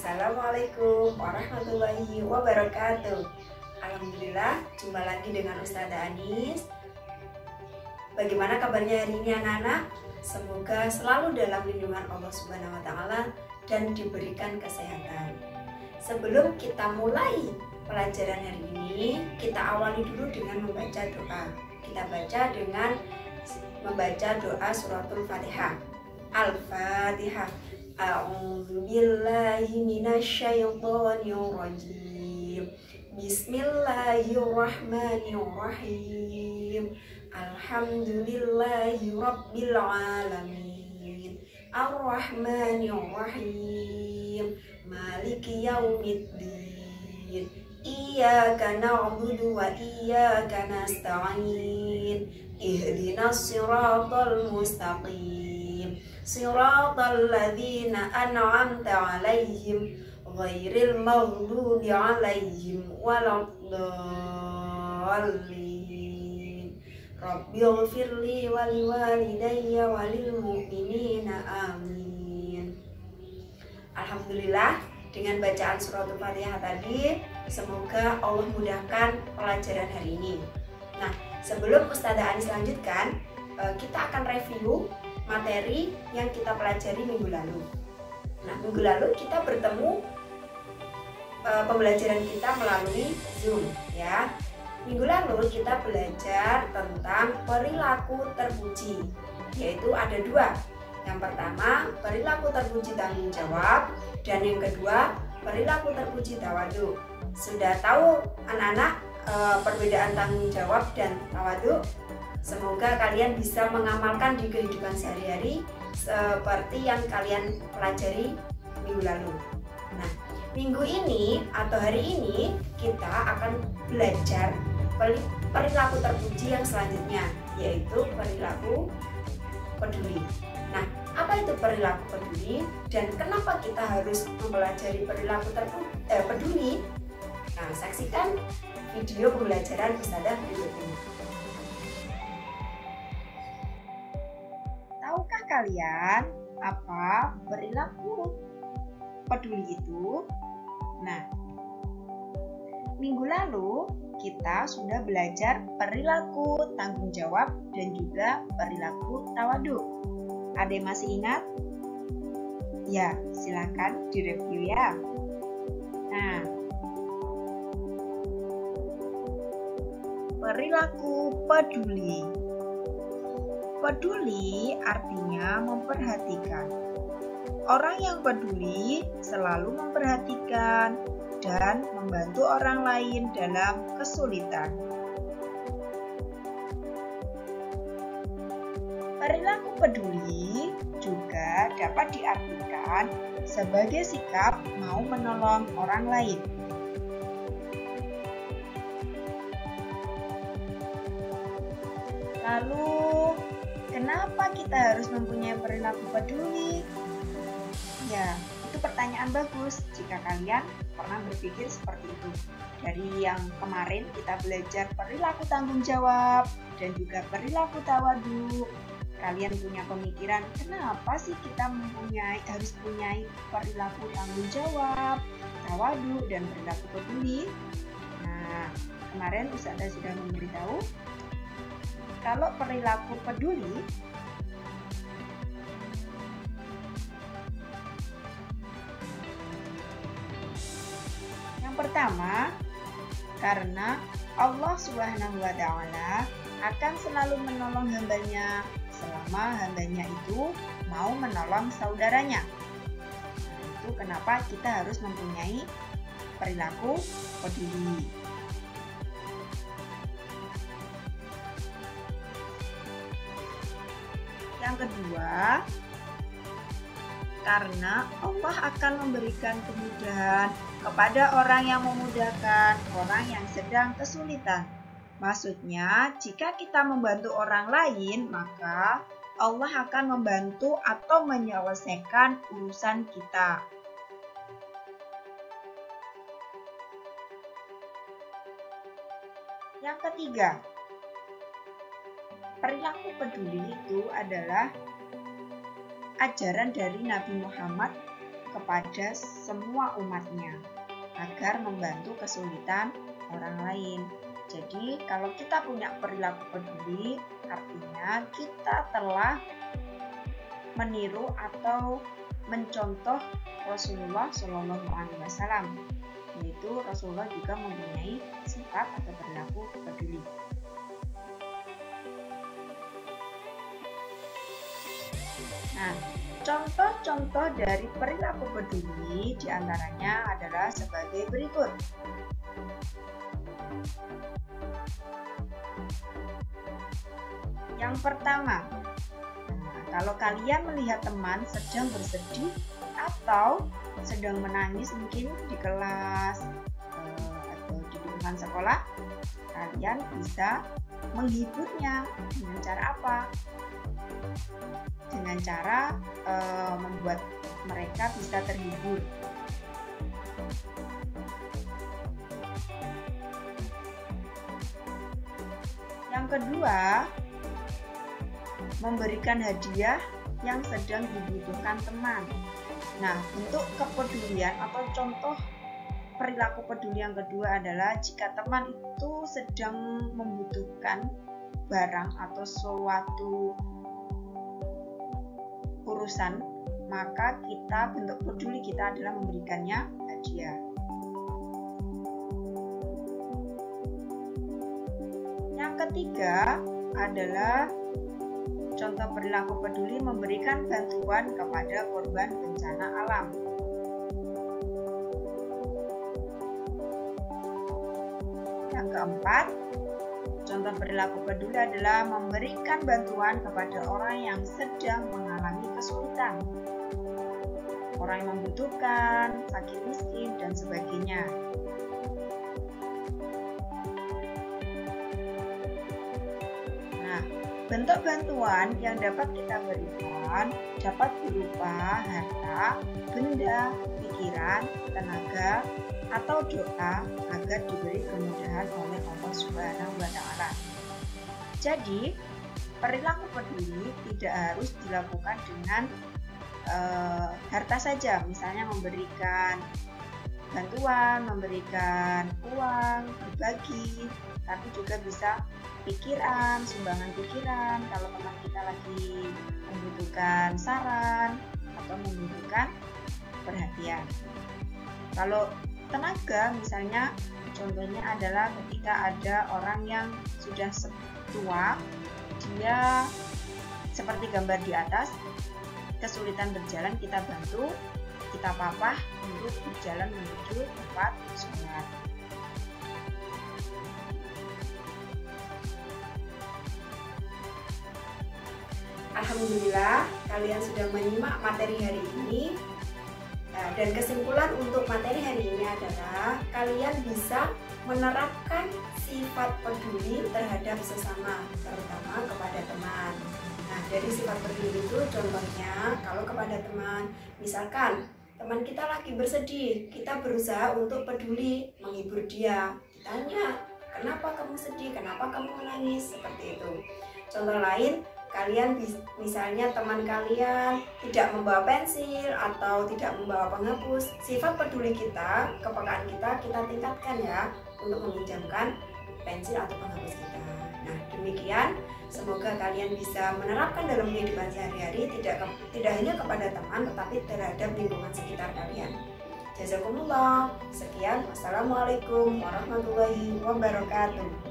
Assalamualaikum warahmatullahi wabarakatuh. Alhamdulillah, jumpa lagi dengan Ustazah Anis. Bagaimana kabarnya hari ini anak-anak? Semoga selalu dalam lindungan Allah Subhanahu wa Ta'ala dan diberikan kesehatan. Sebelum kita mulai pelajaran hari ini, kita awali dulu dengan membaca doa. Kita baca dengan membaca doa suratul Fatihah. Al-Fatihah. A'udzu billahi minasyaitonir rajim. Bismillahirrahmanirrahim. Alhamdulillahi rabbil alamin. Ar-Rahmanir-Rahim. Maliki yaumiddin. Iyyaka na'budu wa iyyaka nasta'in. Ihdinas siratal mustaqim. Siratal ladzina an'amta 'alaihim ghairil maghdubi 'alaihim waladdallin. Rabbighfirli wa liwalidayya wa lil mu'minina amin. Alhamdulillah, dengan bacaan suratul Fatihah tadi, semoga Allah mudahkan pelajaran hari ini. Nah, sebelum Ustazah Anis lanjutkan, kita akan review materi yang kita pelajari minggu lalu. Nah, minggu lalu kita bertemu pembelajaran kita melalui Zoom, ya. Minggu lalu kita belajar tentang perilaku terpuji, yaitu ada dua. Yang pertama, perilaku terpuji tanggung jawab, dan yang kedua, perilaku terpuji tawadu. Sudah tahu anak-anak perbedaan tanggung jawab dan tawadu? Semoga kalian bisa mengamalkan di kehidupan sehari-hari seperti yang kalian pelajari minggu lalu. Nah, minggu ini atau hari ini kita akan belajar perilaku terpuji yang selanjutnya, yaitu perilaku peduli. Nah, apa itu perilaku peduli dan kenapa kita harus mempelajari perilaku peduli? Nah, saksikan video pembelajaran Ustazah berikut ini. Tahukah kalian apa perilaku peduli itu? Nah, minggu lalu kita sudah belajar perilaku tanggung jawab dan juga perilaku tawadu. Ada yang masih ingat? Ya, silakan direview ya. Nah, perilaku peduli. Peduli artinya memperhatikan. Orang yang peduli selalu memperhatikan dan membantu orang lain dalam kesulitan. Perilaku peduli juga dapat diartikan sebagai sikap mau menolong orang lain. Lalu, kenapa kita harus mempunyai perilaku peduli? Ya, itu pertanyaan bagus jika kalian pernah berpikir seperti itu. Dari yang kemarin kita belajar perilaku tanggung jawab dan juga perilaku tawadu. Kalian punya pemikiran, kenapa sih kita harus punya perilaku tanggung jawab, tawadu, dan perilaku peduli? Nah, kemarin Ustazah sudah memberitahu kalau perilaku peduli yang pertama, karena Allah Subhanahu wa Ta'ala akan selalu menolong hambanya selama hambanya itu mau menolong saudaranya. Nah, itu kenapa kita harus mempunyai perilaku peduli. Yang kedua, karena Allah akan memberikan kemudahan kepada orang yang memudahkan orang yang sedang kesulitan. Maksudnya, jika kita membantu orang lain, maka Allah akan membantu atau menyelesaikan urusan kita. Yang ketiga, perilaku peduli itu adalah ajaran dari Nabi Muhammad kepada semua umatnya agar membantu kesulitan orang lain. Jadi kalau kita punya perilaku peduli, artinya kita telah meniru atau mencontoh Rasulullah Shallallahu Alaihi Wasallam, yaitu Rasulullah juga mempunyai sifat atau perilaku peduli. Nah, contoh-contoh dari perilaku peduli diantaranya adalah sebagai berikut. Yang pertama, kalau kalian melihat teman sedang bersedih atau sedang menangis mungkin di kelas atau di lingkungan sekolah, kalian bisa menghiburnya dengan cara apa? Dengan cara membuat mereka bisa terhibur. Yang kedua, memberikan hadiah yang sedang dibutuhkan teman. Nah, untuk kepedulian atau contoh perilaku peduli yang kedua adalah jika teman itu sedang membutuhkan barang atau suatu urusan, maka bentuk peduli kita adalah memberikannya hadiah. Yang ketiga adalah contoh perilaku peduli memberikan bantuan kepada korban bencana alam. Yang keempat, contoh perilaku peduli adalah memberikan bantuan kepada orang yang sedang mengalami kesulitan, orang yang membutuhkan, sakit miskin, dan sebagainya. Nah, bentuk bantuan yang dapat kita berikan dapat berupa harta, benda, pikiran, tenaga, atau doa agar diberi kemudahan oleh Allah Subhanahu wa Ta'ala. Jadi, perilaku peduli tidak harus dilakukan dengan harta saja, misalnya memberikan bantuan, memberikan uang, berbagi, tapi juga bisa pikiran, sumbangan pikiran kalau teman kita lagi membutuhkan saran atau membutuhkan perhatian. Kalau tenaga misalnya, contohnya adalah ketika ada orang yang sudah tua, dia seperti gambar di atas, kesulitan berjalan, kita bantu, kita papah untuk berjalan menuju tempat sholat. Alhamdulillah, kalian sudah menyimak materi hari ini. Dan kesimpulan untuk materi hari ini adalah kalian bisa menerapkan sifat peduli terhadap sesama, terutama kepada teman. Nah, dari sifat peduli itu contohnya kalau kepada teman, misalkan teman kita lagi bersedih, kita berusaha untuk peduli, menghibur dia. Ditanya, kenapa kamu sedih, kenapa kamu menangis, seperti itu. Contoh lain, kalian misalnya teman kalian tidak membawa pensil atau tidak membawa penghapus, sifat peduli kita, kepekaan kita tingkatkan ya untuk meminjamkan pensil atau penghapus kita. Nah, demikian, semoga kalian bisa menerapkan dalam kehidupan sehari-hari, tidak hanya kepada teman tetapi terhadap lingkungan sekitar kalian. Jazakumullah. Sekian, wassalamualaikum warahmatullahi wabarakatuh.